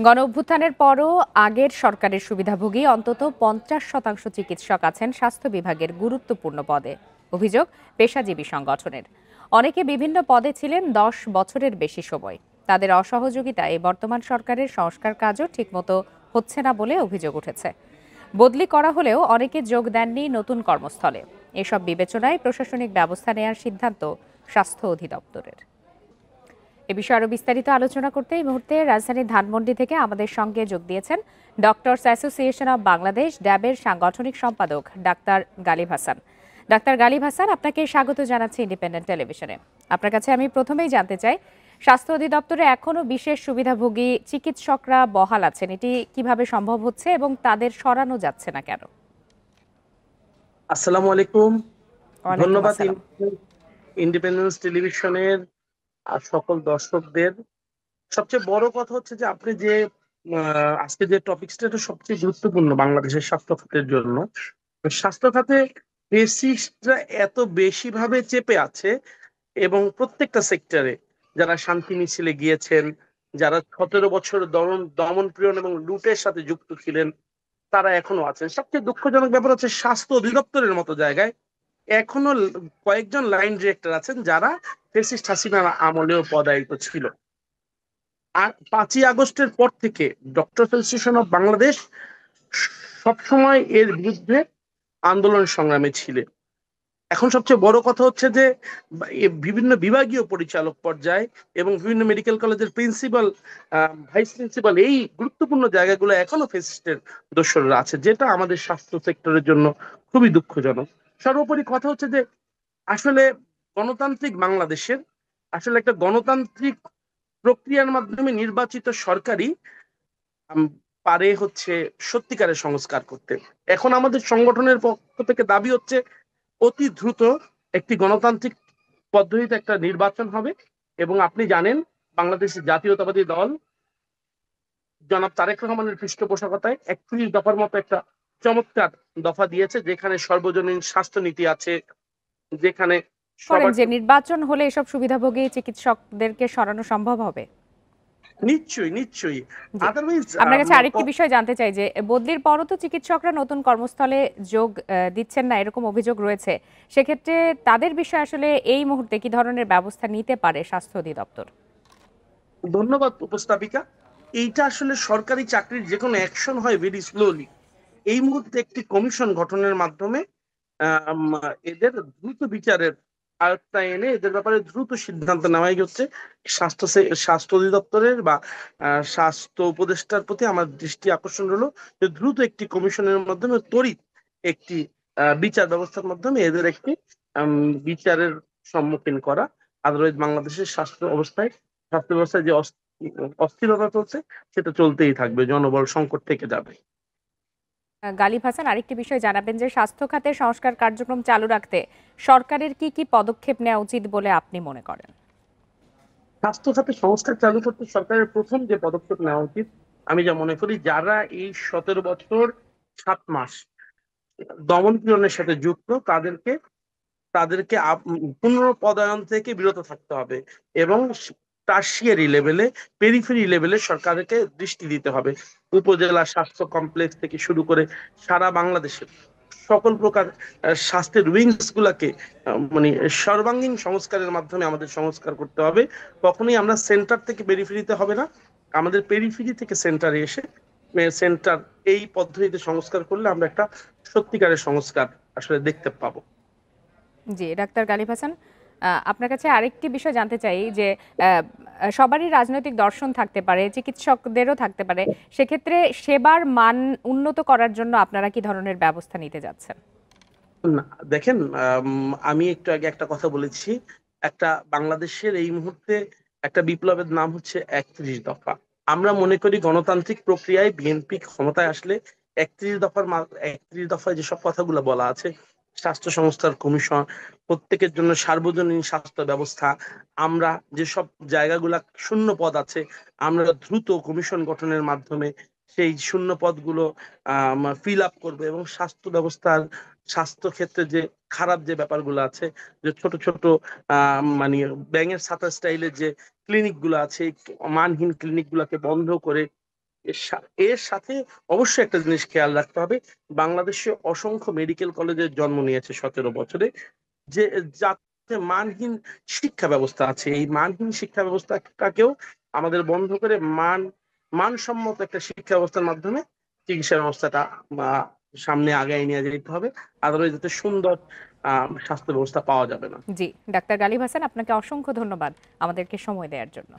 গণ অভ্যুত্থানের পরও আগের সরকারের সুবিধাভোগী অন্তত ৫০% চিকিৎসক আছেন স্বাস্থ্য বিভাগের গুরুত্বপূর্ণ পদে। অভিযোগ পেশাজীবী সংগঠনের। অনেকে বিভিন্ন পদে ছিলেন ১০ বছরের বেশি সময়। তাদের অসহযোগিতায় বর্তমান সরকারের সংস্কার কাজও ঠিকমতো হচ্ছে না বলে অভিযোগ উঠেছে। বদলি করা হলেও অনেকে যোগ দেননি নতুন কর্মস্থলে। এসব বিবেচনায় প্রশাসনিক ব্যবস্থা নেওয়ার সিদ্ধান্ত স্বাস্থ্য অধিদপ্তরের। এ বিষয়ে আরো বিস্তারিত আলোচনা করতে এই মুহূর্তে রাজধানীর ধানমন্ডি থেকে আমাদের সঙ্গে যোগ দিয়েছেন ডক্টরস অ্যাসোসিয়েশন অব বাংলাদেশ ড্যাবের সাংগঠনিক সম্পাদক ডাক্তার গালিব হাসান। ডাক্তার গালিব হাসান, আপনাকে স্বাগত জানাচ্ছি ইন্ডিপেন্ডেন্ট টেলিভিশনে। আপনার কাছে আমি প্রথমেই জানতে চাই, স্বাস্থ্য অধিদপ্তরে এখনো বিশেষ সুবিধাভোগী চিকিৎসকরা বহাল আছেন, এটি কিভাবে সম্ভব হচ্ছে এবং তাদের সরানো যাচ্ছে না কেন? আসসালামু আলাইকুম। ওয়ালাইকুম ধন্যবাদ আসসালাম। ইন্ডিপেন্ডেন্স টেলিভিশনের আর সকল দর্শকদের। সবচেয়ে বড় কথা হচ্ছে যে আপনি যে আজকে যে টপিকসটা, এটা সবচেয়ে গুরুত্বপূর্ণ বাংলাদেশের স্বাস্থ্য খাতের জন্য। স্বাস্থ্য খাতে পেশিস্টরা এত বেশি ভাবে চেপে আছে এবং প্রত্যেকটা সেক্টরে যারা শান্তি মিছিলে গিয়েছেন, যারা ১৭ বছর দমন পীড়ন এবং লুটের সাথে যুক্ত ছিলেন, তারা এখনো আছেন। সবচেয়ে দুঃখজনক ব্যাপার হচ্ছে স্বাস্থ্য অধিদপ্তরের মতো জায়গায় এখনো কয়েকজন লাইন ডিরেক্টর আছেন যারা ফ্যাসিস্ট হাসিনার আমলেও পদায়িত ছিল। আর ৫ই আগস্টের পর থেকে ডক্টর অ্যাসোসিয়েশন অফ বাংলাদেশ সবসময় এর বিরুদ্ধে আন্দোলন সংগ্রামে ছিলেন। এখন সবচেয়ে বড় কথা হচ্ছে যে বিভিন্ন বিভাগীয় পরিচালক পর্যায়ে এবং বিভিন্ন মেডিকেল কলেজের প্রিন্সিপাল, ভাইস প্রিন্সিপাল, এই গুরুত্বপূর্ণ জায়গাগুলো এখনো ফ্যাসিস্টের দোসররা আছে, যেটা আমাদের স্বাস্থ্য সেক্টরের জন্য খুবই দুঃখজনক। সর্বোপরি কথা হচ্ছে যে আসলে গণতান্ত্রিক বাংলাদেশের আসলে একটা গণতান্ত্রিক প্রক্রিয়ার মাধ্যমে নির্বাচিত সরকারই আম, পারে হচ্ছে সত্যিকারের সংস্কার করতে। এখন আমাদের সংগঠনের পক্ষ থেকে দাবি হচ্ছে অতি দ্রুত একটি গণতান্ত্রিক পদ্ধতিতে একটা নির্বাচন হবে। এবং আপনি জানেন, বাংলাদেশের জাতীয়তাবাদী দল জনাব তারেক রহমানের পৃষ্ঠপোষকতায় ৩১ দফার মতো একটা চমৎকার দফা দিয়েছে, যেখানে সর্বজনীন স্বাস্থ্য নীতি আছে, যেখানে করেন সবার। যে নির্বাচন হলে এসব সুবিধাভোগী চিকিৎসকদেরকে সরানো সম্ভব হবে? নিশ্চয়ই নিশ্চয়ই। জি। আদারওয়াইজ আপনার কাছে আরেকটি বিষয় জানতে চাই যে বদলির পরও তো চিকিৎসকরা নতুন কর্মস্থলে যোগ দিচ্ছেন না, এরকম অভিযোগ রয়েছে। সেক্ষেত্রে তাদের বিষয়ে আসলে এই মুহূর্তে কি ধরনের ব্যবস্থা নিতে পারে স্বাস্থ্য অধিদপ্তর? ধন্যবাদ উপস্থাপিকা। এইটা আসলে সরকারি চাকরির যে কোনো অ্যাকশন হয় ভেরি স্লোলি। এই মুহূর্তে একটি কমিশন গঠনের মাধ্যমে আম, এদের দ্রুত বিচারের আয়ত্তায় এনে এদের ব্যাপারে দ্রুত সিদ্ধান্ত নেওয়াই হচ্ছে স্বাস্থ্য অধিদপ্তরের বা স্বাস্থ্য উপদেষ্টার প্রতি আমার দৃষ্টি আকর্ষণ হলো যে দ্রুত একটি কমিশনের মাধ্যমে ত্বরিত একটি বিচার ব্যবস্থার মাধ্যমে এদের একটি বিচারের সম্মুখীন করা। আদারওয়াইজ বাংলাদেশের স্বাস্থ্য ব্যবস্থায় যে অস্থিরতা চলছে, সেটা চলতেই থাকবে, জনবল সংকট থেকে যাবে। গালিব হাসান, আরেকটি বিষয় জানাবেন যে স্বাস্থ্য খাতের সংস্কার কার্যক্রম চালু রাখতে সরকারের কি কি পদক্ষেপ নেওয়া উচিত বলে আপনি মনে করেন? স্বাস্থ্য খাতে সংস্কার চালু করতে সরকারের প্রথম যে পদক্ষেপ নেওয়া উচিত, আমি যা মনে করি, যারা এই ১৭ বছর ৭ মাস দমন পীড়নের সাথে যুক্ত, তাদেরকে তাদেরকে পুনঃপদায়ন থেকে বিরত থাকতে হবে এবং টারশিয়ারি লেভেলে, পেরিফেরি লেভেলে সরকারকে দৃষ্টি দিতে হবে। উপজেলা স্বাস্থ্য কমপ্লেক্স থেকে শুরু করে সারা বাংলাদেশে সকল প্রকার স্বাস্থ্যের উইংস গুলাকে মানে সর্বাঙ্গীন সংস্কারের মাধ্যমে আমাদের সংস্কার করতে হবে। কখনোই আমরা সেন্টার থেকে পেরিফেরিতে হবে না, আমাদের পেরিফেরি থেকে সেন্টারে এসে সেন্টার, এই পদ্ধতিতে সংস্কার করলে আমরা একটা সত্যিকারের সংস্কার আসলে দেখতে পাবো। জি, ডাক্তার গালিব হাসান, আপনার কাছে আরেকটি বিষয় জানতে চাই যে আহ, সবারই রাজনৈতিক দর্শন থাকতে পারে, চিকিৎসকদেরও থাকতে পারে। সেক্ষেত্রে সেবার মান উন্নত করার জন্য আপনারা কি ধরনের ব্যবস্থা নিতে যাচ্ছেন? না, দেখেন, আমি একটু আগে একটা কথা বলেছি। একটা বাংলাদেশের এই মুহূর্তে একটা বিপ্লবের নাম হচ্ছে ৩১ দফা। আমরা মনে করি গণতান্ত্রিক প্রক্রিয়ায় বিএনপি ক্ষমতায় আসলে ৩১ দফায় যেসব কথাগুলো বলা আছে, স্বাস্থ্য সংস্থার কমিশন, প্রত্যেকের জন্য সার্বজনীন স্বাস্থ্য ব্যবস্থা, আমরা যেসব জায়গাগুলা শূন্য পদ আছে, আমরা দ্রুত কমিশন গঠনের মাধ্যমে সেই শূন্য পদগুলো ফিল আপ করবো এবং স্বাস্থ্য ক্ষেত্রে যে খারাপ যে ব্যাপারগুলো আছে, যে ছোট ছোট মানে ব্যাঙের ছাতা স্টাইলের যে ক্লিনিক গুলো আছে, এই মানহীন ক্লিনিক গুলাকে বন্ধ করে এর সাথে অবশ্যই একটা জিনিস খেয়াল রাখতে হবে, বাংলাদেশে অসংখ্য মেডিকেল কলেজের জন্ম নিয়েছে 17 বছরে, যে যাতে মানহীন শিক্ষা ব্যবস্থা আছে, এই মানহীন শিক্ষা ব্যবস্থাটাকেও আমাদের বন্ধ করে মানসম্মত একটা শিক্ষা ব্যবস্থার মাধ্যমে চিকিৎসা ব্যবস্থাটা সামনে আগায় নিয়ে যেতে হবে। আদারওয়াইজ যাতে সুন্দর স্বাস্থ্য ব্যবস্থা পাওয়া যাবে না। জি, ডাক্তার গালিব হাসান, আপনাকে অসংখ্য ধন্যবাদ আমাদেরকে সময় দেওয়ার জন্য।